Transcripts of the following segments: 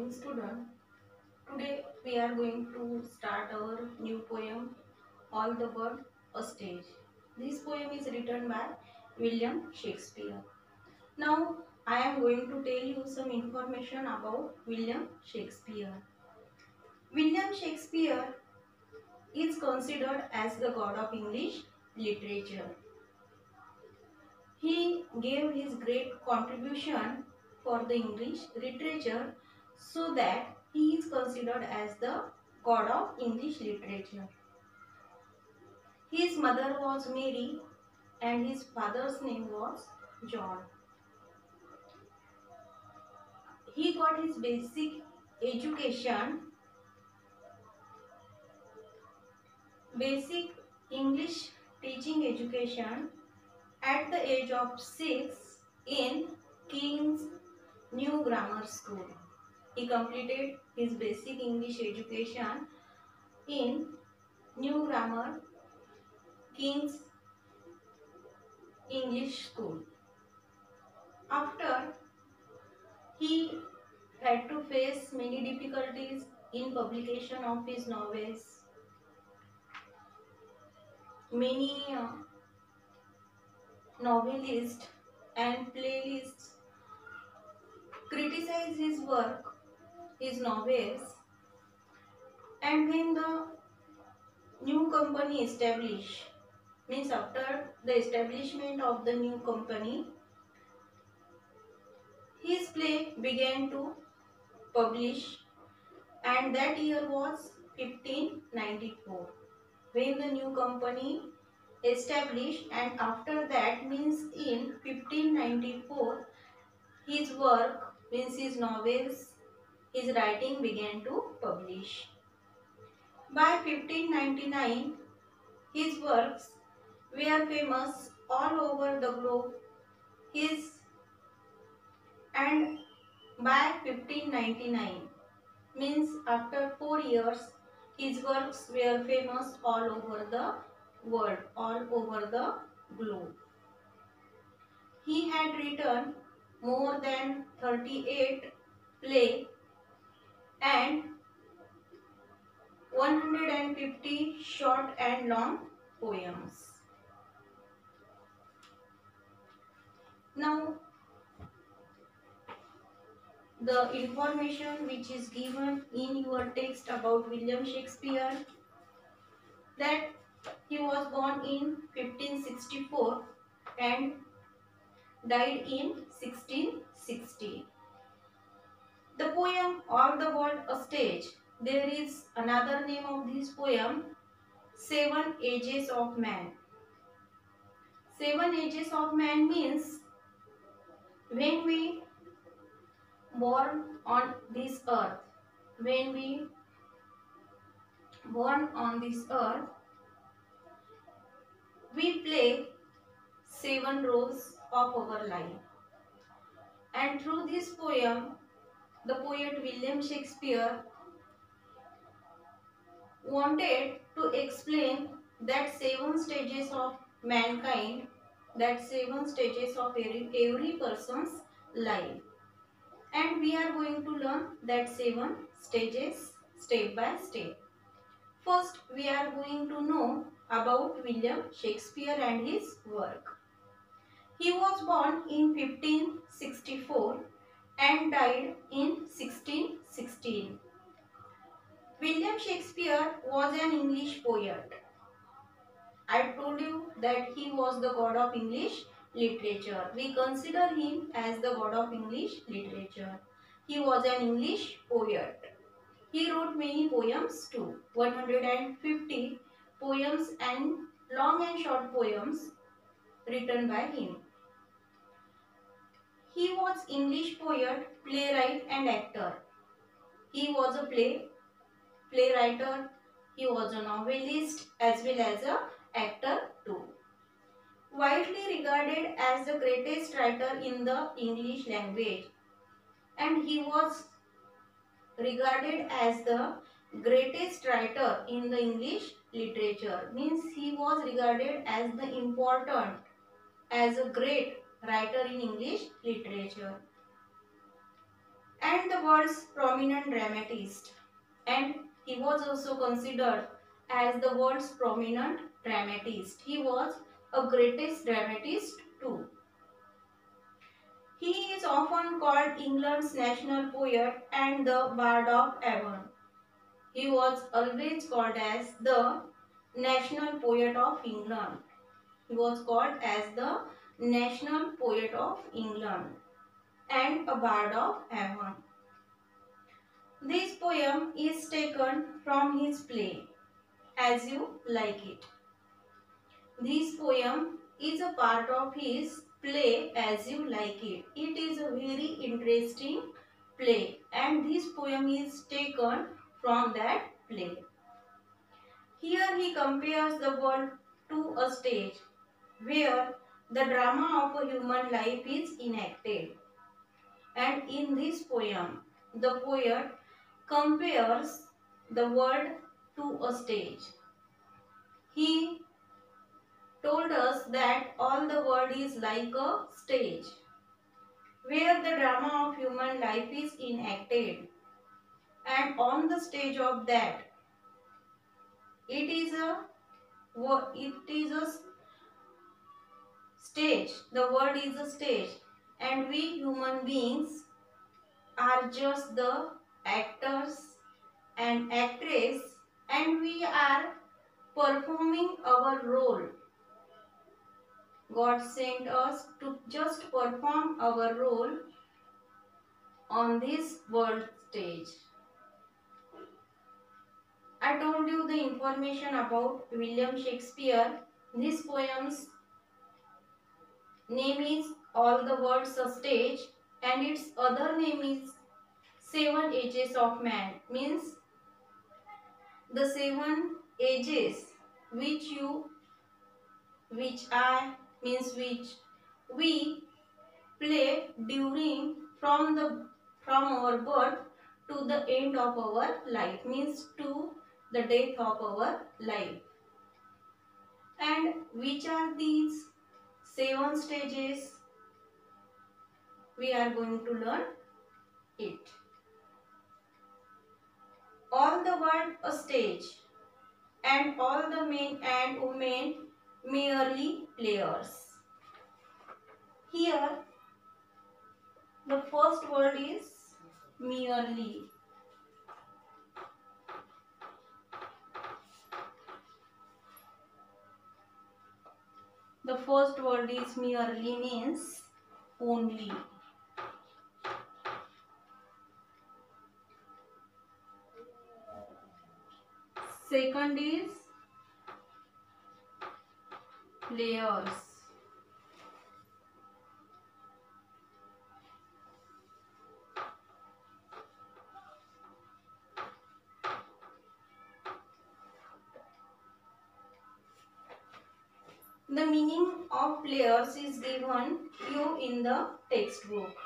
morning student. Today we are going to start our new poem All the World a Stage. This poem is written by William Shakespeare. Now I am going to tell you some information about William Shakespeare. William Shakespeare is considered as the god of English literature. He gave his great contribution for the English literature so that he is considered as the god of English literature. His mother was Mary and his father's name was John. He got his basic English teaching education at the age of 6 in King's New Grammar School. He completed his basic English education in New Grammar King's English School. After, he had to face many difficulties in publication of his novels. Many novelists and playlists criticize his work, his novels, and when the new company established, means after the establishment of the new company, his play began to publish, and that year was 1594 when the new company established, and after that means in 1594 his work, means his novels, his writing began to publish. By 1599 his works were famous all over the globe. And by 1599 means after 4 years his works were famous all over the world, all over the globe. He had written more than 38 plays and 150 short and long poems. Now, the information which is given in your text about William Shakespeare, that he was born in 1564 and died in 1660. The poem All the World a Stage, there is another name of this poem, Seven Ages of Man. Seven Ages of Man means when we born on this earth, when we born on this earth, we play 7 roles of our life. And through this poem, the poet William Shakespeare wanted to explain that 7 stages of mankind, that 7 stages of every person's life. And we are going to learn that 7 stages step by step. First, we are going to know about William Shakespeare and his work. He was born in 1564 and died in 1616. William Shakespeare was an English poet. I told you that he was the god of English literature. We consider him as the god of English literature. He was an English poet. He wrote many poems too, 150 poems and long and short poems written by him. He was English poet, playwright and actor. He was a playwriter, he was a novelist as well as a actor too. Widely regarded as the greatest writer in the English language, and he was regarded as the greatest writer in the English literature, means he was regarded as the important, as a great writer in English literature. and the world's prominent dramatist. And he was also considered as the world's prominent dramatist. He was a greatest dramatist too. He is often called England's national poet and the Bard of Avon. He was always called as the national poet of England. He was called as the national poet of England and a Bard of Avon. This poem is taken from his play, As You Like It. This poem is a part of his play, As You Like It. It is a very interesting play and this poem is taken from that play. Here he compares the world to a stage where the drama of a human life is enacted. And in this poem, the poet compares the world to a stage. He told us that all the world is like a stage where the drama of human life is enacted, and on the stage of that it is a stage, the world is a stage, and we human beings are just the actors and actress, and we are performing our role. God sent us to just perform our role on this world stage. I told you the information about William Shakespeare. This poem's name is All the World's a Stage and its other name is Seven Ages of Man. Means the seven ages which we play during from our birth to the end of our life, means to the death of our life. And which are these seven stages? We are going to learn it. All the world a stage, and all the men and women merely players. Here the first word is merely. The first word is merely means only. Second is players. The meaning of players is given you in the textbook.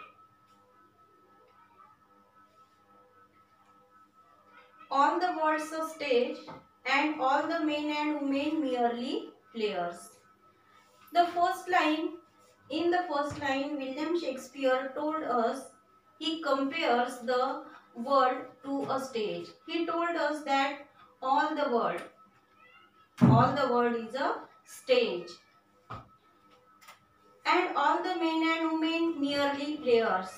All the world's a stage, and all the men and women merely players. In the first line, William Shakespeare told us, he compares the world to a stage. He told us that all the world is a stage, and all the men and women merely players,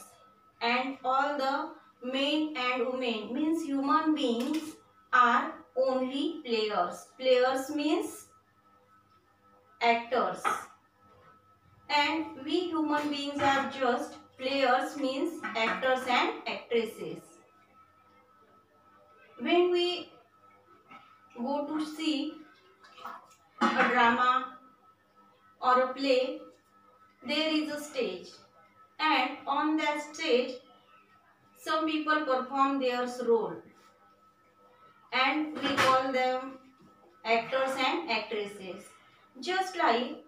and all the men and women means human beings are only players. Players means actors, and we human beings are just players means actors and actresses. When we go to see a drama or a play, there is a stage, and on that stage some people perform their role, and we call them actors and actresses. Just like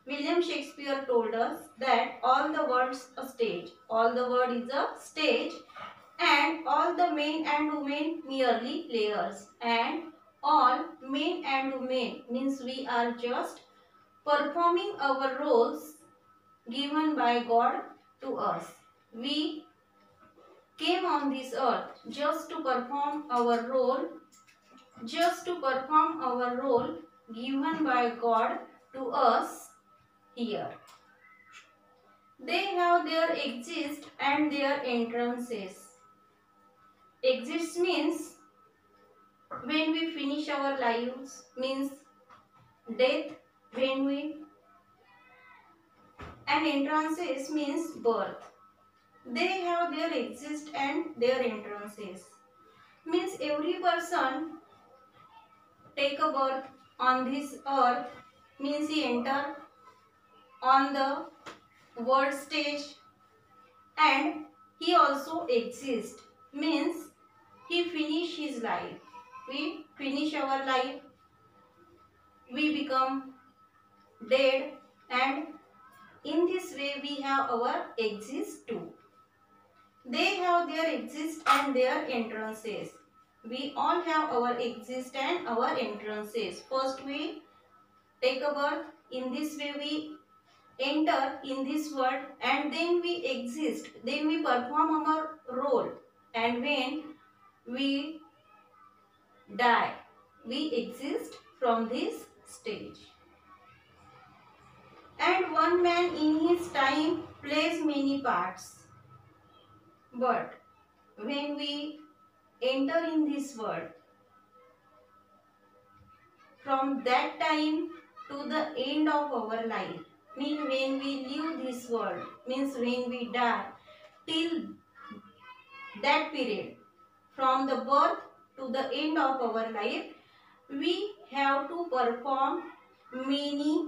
William Shakespeare told us that all the world's a stage, all the world is a stage, and all the men and women merely players, and all men and women means we are just performing our roles given by God to us. We came on this earth just to perform our role, given by God to us here. They have their exist and their entrances. Exist means when we finish our lives, means death, when we, and entrances means birth. They have their exist and their entrances. Means every person take a birth on this earth, means he enter on the world stage, and he also exists, means he finish his life. We finish our life, we become dead, and in this way we have our exist too. They have their exist and their entrances. We all have our exist and our entrances. First we take a birth, in this way we enter in this world, and then we exist, then we perform our role, and when we die, we exist from this stage. And one man in his time plays many parts. But when we enter in this world, from that time to the end of our life, means when we leave this world, means when we die, till that period, from the birth to the end of our life, we have to perform many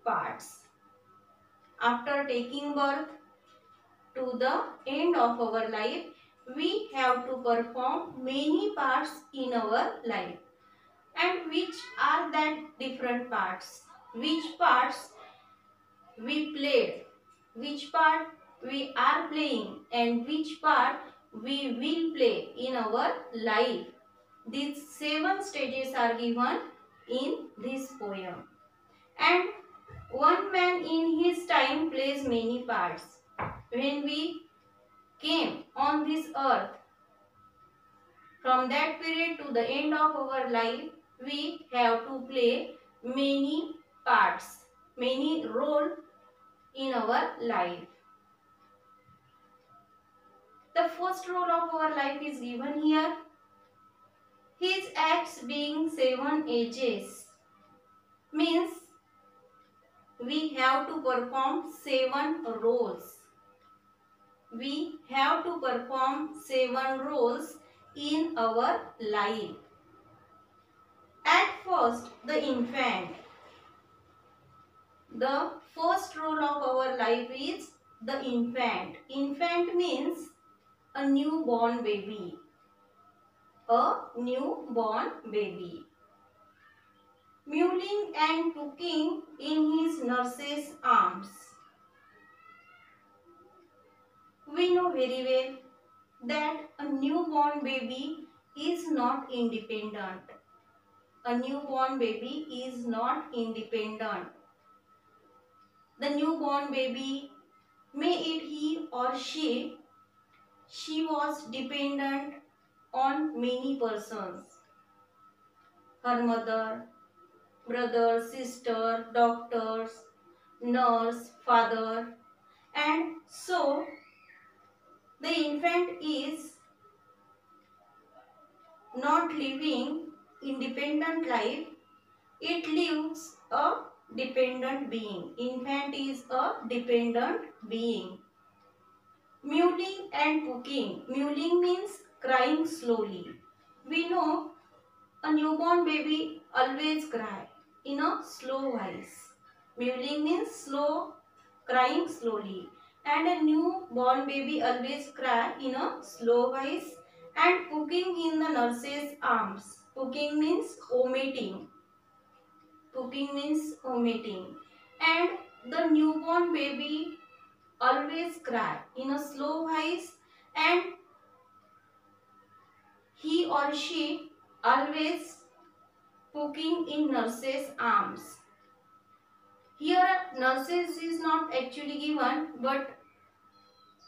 parts. After taking birth to the end of our life, we have to perform many parts in our life. And which are that different parts? Which parts we played? Which part we are playing? And which part we will play in our life? These 7 stages are given in this poem. And one man in his time plays many parts. When we came on this earth, from that period to the end of our life, we have to play many parts, many roles in our life. The first role of our life is given here. His acts being 7 ages, means we have to perform 7 roles. We have to perform 7 roles in our life. At first, the infant. The first role of our life is the infant. Infant means a newborn baby. A newborn baby. Mewling and cooking in his nurse's arms. We know very well that a newborn baby is not independent. A newborn baby is not independent. The newborn baby, may it he or she was dependent on many persons. Her mother, brother, sister, doctors, nurse, father, and so the infant is not living independent life, it lives a dependent being. Infant is a dependent being. Mewling and cooking. Mewling means crying slowly. We know a newborn baby always cry in a slow voice. Mewling means slow, crying slowly. And a newborn baby always cry in a slow voice. And cooking in the nurse's arms. Cooking means vomiting. Cooking means vomiting. And the newborn baby always cry in a slow voice, and he or she always cooking in nurse's arms. Here nurses is not actually given, but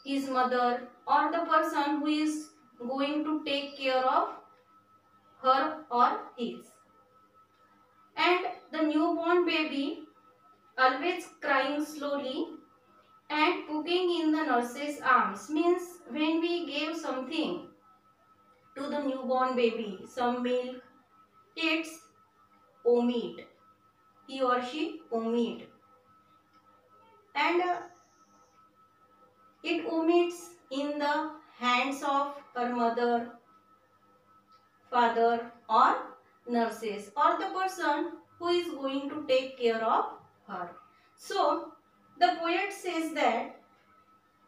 his mother, or the person who is going to take care of her or his. And the newborn baby always crying slowly and poking in the nurse's arms means when we gave something to the newborn baby, some milk, it's omit. He or she omit. And it omits in the hands of her mother, father or nurses or the person who is going to take care of her. So, the poet says that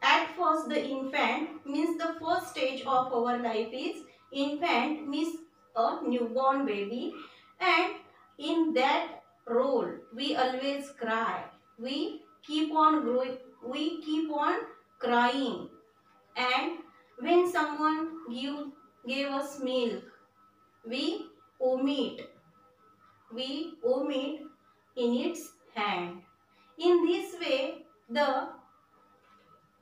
at first the infant means the first stage of our life is infant means a newborn baby, and in that role we always cry. We keep on growing, we keep on crying, and when someone gave us milk, we omit in its hand. In this way, the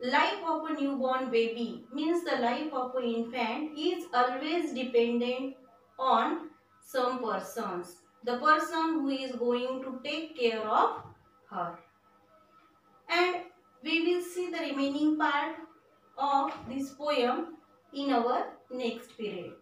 life of a newborn baby means the life of an infant is always dependent on some persons. The person who is going to take care of her. And we will see the remaining part of this poem in our next period.